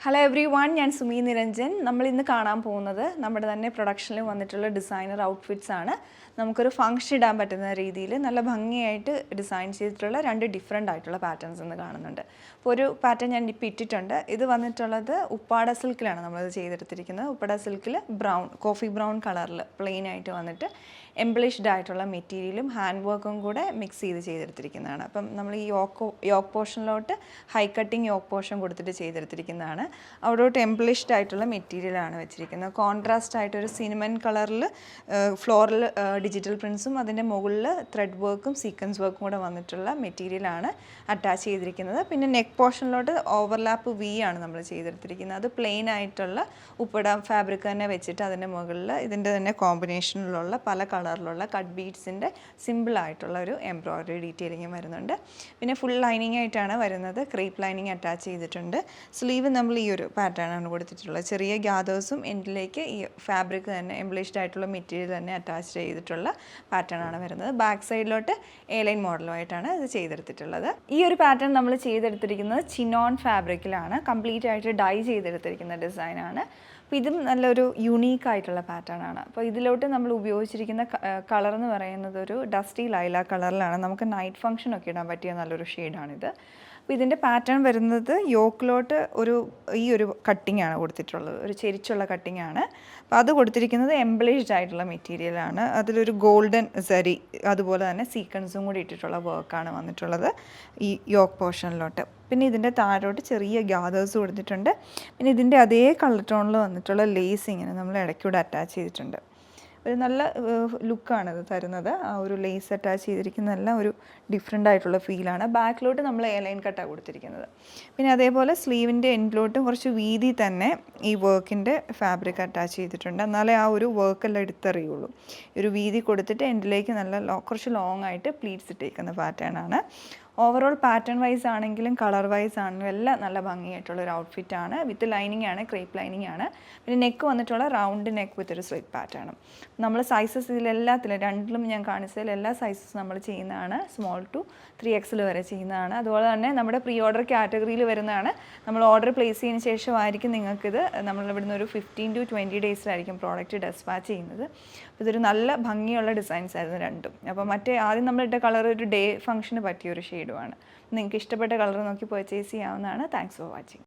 Hello every one, ഞാൻ സുമി നിരഞ്ജൻ. നമ്മൾ ഇന്ന് കാണാൻ പോകുന്നത് നമ്മുടെ തന്നെ പ്രൊഡക്ഷനിൽ വന്നിട്ടുള്ള ഡിസൈനർ ഔട്ട്ഫിറ്റ്സ് ആണ്. നമുക്കൊരു ഫംഗ്ഷൻ ഇടാൻ പറ്റുന്ന രീതിയിൽ നല്ല ഭംഗിയായിട്ട് ഡിസൈൻ ചെയ്തിട്ടുള്ള രണ്ട് ഡിഫറെൻ്റ് ആയിട്ടുള്ള പാറ്റേൺസ് ഇന്ന് കാണുന്നുണ്ട്. അപ്പോൾ ഒരു പാറ്റേൺ ഞാൻ ഇപ്പോൾ ഇട്ടിട്ടുണ്ട്. ഇത് വന്നിട്ടുള്ളത് ഉപ്പാട സിൽക്കിലാണ് നമ്മളിത് ചെയ്തെടുത്തിരിക്കുന്നത്. ഉപ്പാട സിൽക്കിൽ കോഫി ബ്രൗൺ കളറിൽ പ്ലെയിൻ ആയിട്ട് വന്നിട്ട് എംബ്ലിഷ്ഡ് ആയിട്ടുള്ള മെറ്റീരിയലും ഹാൻഡ് വർക്കും കൂടെ മിക്സ് ചെയ്തെടുത്തിരിക്കുന്നതാണ്. അപ്പം നമ്മൾ ഈ യോക്ക് പോർഷനിലോട്ട് ഹൈ കട്ടിങ് യോക്ക് പോർഷൻ കൊടുത്തിട്ട് ചെയ്തെടുത്തിരിക്കുന്നതാണ്. അവിടോട്ട് എംബ്ലിഷ്ഡ് ആയിട്ടുള്ള മെറ്റീരിയലാണ് വെച്ചിരിക്കുന്നത്. കോൺട്രാസ്റ്റ് ആയിട്ടൊരു സിനിമൻ കളറിൽ ഫ്ലോറൽ ഡിജിറ്റൽ പ്രിൻസും അതിൻ്റെ മുകളിൽ ത്രെഡ് വർക്കും സീക്വൻസ് വർക്കും കൂടെ വന്നിട്ടുള്ള മെറ്റീരിയലാണ് അറ്റാച്ച് ചെയ്തിരിക്കുന്നത്. പിന്നെ നെക്ക് പോർഷനിലോട്ട് ഓവർലാപ്പ് വി ആണ് നമ്മൾ ചെയ്തെടുത്തിരിക്കുന്നത്. അത് പ്ലെയിൻ ആയിട്ടുള്ള ഉപ്പട ഫാബ്രിക് തന്നെ വെച്ചിട്ട് അതിൻ്റെ മുകളിൽ ഇതിൻ്റെ തന്നെ കോമ്പിനേഷനിലുള്ള പല കളറിലുള്ള കട്ട് ബീഡ്സിൻ്റെ സിമ്പിളായിട്ടുള്ള ഒരു എംബ്രോയ്ഡറി ഡീറ്റെയിലിങ്ങും വരുന്നുണ്ട്. പിന്നെ ഫുൾ ലൈനിങ് ആയിട്ടാണ് വരുന്നത്. ക്രീപ്പ് ലൈനിങ് അറ്റാച്ച് ചെയ്തിട്ടുണ്ട്. സ്ലീവ് നമ്മൾ ഈ ഒരു പാറ്റേൺ ആണ് കൊടുത്തിട്ടുള്ളത്. ചെറിയ ഗ്യാദേഴ്സും എൻഡിലേക്ക് ഈ ഫാബ്രിക് തന്നെ എംബ്ലിഷ്ഡ് ആയിട്ടുള്ള മെറ്റീരിയൽ തന്നെ അറ്റാച്ച് ചെയ്തിട്ടുള്ള പാറ്റേൺ ആണ് വരുന്നത്. ബാക്ക് സൈഡിലോട്ട് എ ലൈൻ മോഡലുമായിട്ടാണ് ഇത് ചെയ്തെടുത്തിട്ടുള്ളത്. ഈ ഒരു പാറ്റേൺ നമ്മൾ ചെയ്തെടുത്തിരിക്കുന്നത് ചിനോൺ ഫാബ്രിക്കിലാണ്. കംപ്ലീറ്റ് ആയിട്ട് ഡൈ ചെയ്തെടുത്തിരിക്കുന്ന ഡിസൈനാണ്. അപ്പോൾ ഇതും നല്ലൊരു യുണീക്ക് ആയിട്ടുള്ള പാറ്റേൺ ആണ്. അപ്പോൾ ഇതിലോട്ട് നമ്മൾ ഉപയോഗിച്ചിരിക്കുന്ന കളർ എന്ന് പറയുന്നത് ഒരു ഡസ്റ്റി ലൈല കളറിലാണ്. നമുക്ക് നൈറ്റ് ഫംഗ്ഷനൊക്കെ ഇടാൻ പറ്റിയ നല്ലൊരു ഷെയ്ഡാണിത്. അപ്പോൾ ഇതിൻ്റെ പാറ്റേൺ വരുന്നത് യോക്കിലോട്ട് ഈ ഒരു കട്ടിംഗ് ആണ് കൊടുത്തിട്ടുള്ളത്. ഒരു ചെരിച്ചുള്ള കട്ടിംഗ് ആണ്. അപ്പോൾ അത് കൊടുത്തിരിക്കുന്നത് എംബ്ലിഷ്ഡ് ആയിട്ടുള്ള മെറ്റീരിയലാണ്. അതിലൊരു ഗോൾഡൻ സരി അതുപോലെ തന്നെ സീക്വൻസും കൂടി ഇട്ടിട്ടുള്ള വർക്കാണ് വന്നിട്ടുള്ളത് ഈ യോക്ക് പോർഷനിലോട്ട്. പിന്നെ ഇതിൻ്റെ താഴോട്ട് ചെറിയ ഗ്യാദേഴ്സ് കൊടുത്തിട്ടുണ്ട്. പിന്നെ ഇതിൻ്റെ അതേ കളർ ടോണിൽ വന്നിട്ടുള്ള ലേസ് ഇങ്ങനെ നമ്മൾ ഇടയ്ക്കൂടെ അറ്റാച്ച് ചെയ്തിട്ടുണ്ട്. ഒരു നല്ല ലുക്കാണ് ഇത് തരുന്നത്. ആ ഒരു ലേസ് അറ്റാച്ച് ചെയ്തിരിക്കുന്നതെല്ലാം ഒരു ഡിഫറെൻ്റ് ആയിട്ടുള്ള ഫീലാണ്. ബാക്കിലോട്ട് നമ്മൾ എ ലൈൻ കട്ടാണ് കൊടുത്തിരിക്കുന്നത്. പിന്നെ അതേപോലെ സ്ലീവിൻ്റെ എൻഡിലോട്ടും കുറച്ച് വീതി തന്നെ ഈ വർക്കിൻ്റെ ഫാബ്രിക് അറ്റാച്ച് ചെയ്തിട്ടുണ്ട്. എന്നാലേ ആ ഒരു വർക്കെല്ലാം എടുത്തറിയുള്ളൂ. ഒരു വീതി കൊടുത്തിട്ട് എൻഡിലേക്ക് നല്ല കുറച്ച് ലോങ് ആയിട്ട് പ്ലീറ്റ്സ് ഇട്ടേക്കുന്ന പാറ്റേൺ ആണ്. ഓവറോൾ പാറ്റേൺ വൈസ് ആണെങ്കിലും കളർ വൈസ് ആണെങ്കിലും എല്ലാം നല്ല ഭംഗിയായിട്ടുള്ളൊരു ഔട്ട്ഫിറ്റാണ്. വിത്ത് ലൈനിങ് ആണ്, ക്രേപ്പ് ലൈനിങ് ആണ്. പിന്നെ നെക്ക് വന്നിട്ടുള്ള റൗണ്ട് നെക്ക് വിത്ത് ഒരു സ്ലിറ്റ് പാറ്റേണും. നമ്മൾ സൈസസ് ഇതിലെല്ലാത്തിലും രണ്ടിലും ഞാൻ കാണിച്ചതിൽ എല്ലാ സൈസസ് നമ്മൾ ചെയ്യുന്നതാണ്. സ്മോൾ ടു 3XL വരെ ചെയ്യുന്നതാണ്. അതുപോലെ തന്നെ നമ്മുടെ പ്രീ ഓർഡർ കാറ്റഗറിയിൽ വരുന്നതാണ്. നമ്മൾ ഓർഡർ പ്ലേസ് ചെയ്തതിന് ശേഷമായിരിക്കും നിങ്ങൾക്കിത് നമ്മളിവിടുന്ന് ഒരു 15 to 20 ഡേയ്സിലായിരിക്കും പ്രോഡക്റ്റ് ഡെസ്പാച്ച് ചെയ്യുന്നത്. അപ്പോൾ ഇതൊരു നല്ല ഭംഗിയുള്ള ഡിസൈൻസ് ആയിരുന്നു രണ്ടും. അപ്പോൾ ആദ്യം നമ്മളിട്ട കളർ ഒരു ഡേ ഫംഗ്ഷന് പറ്റിയൊരു ഷെയ്ഡുമാണ്. നിങ്ങൾക്ക് ഇഷ്ടപ്പെട്ട കളർ നോക്കി പർച്ചേസ് ചെയ്യാവുന്നതാണ്. Thanks for watching.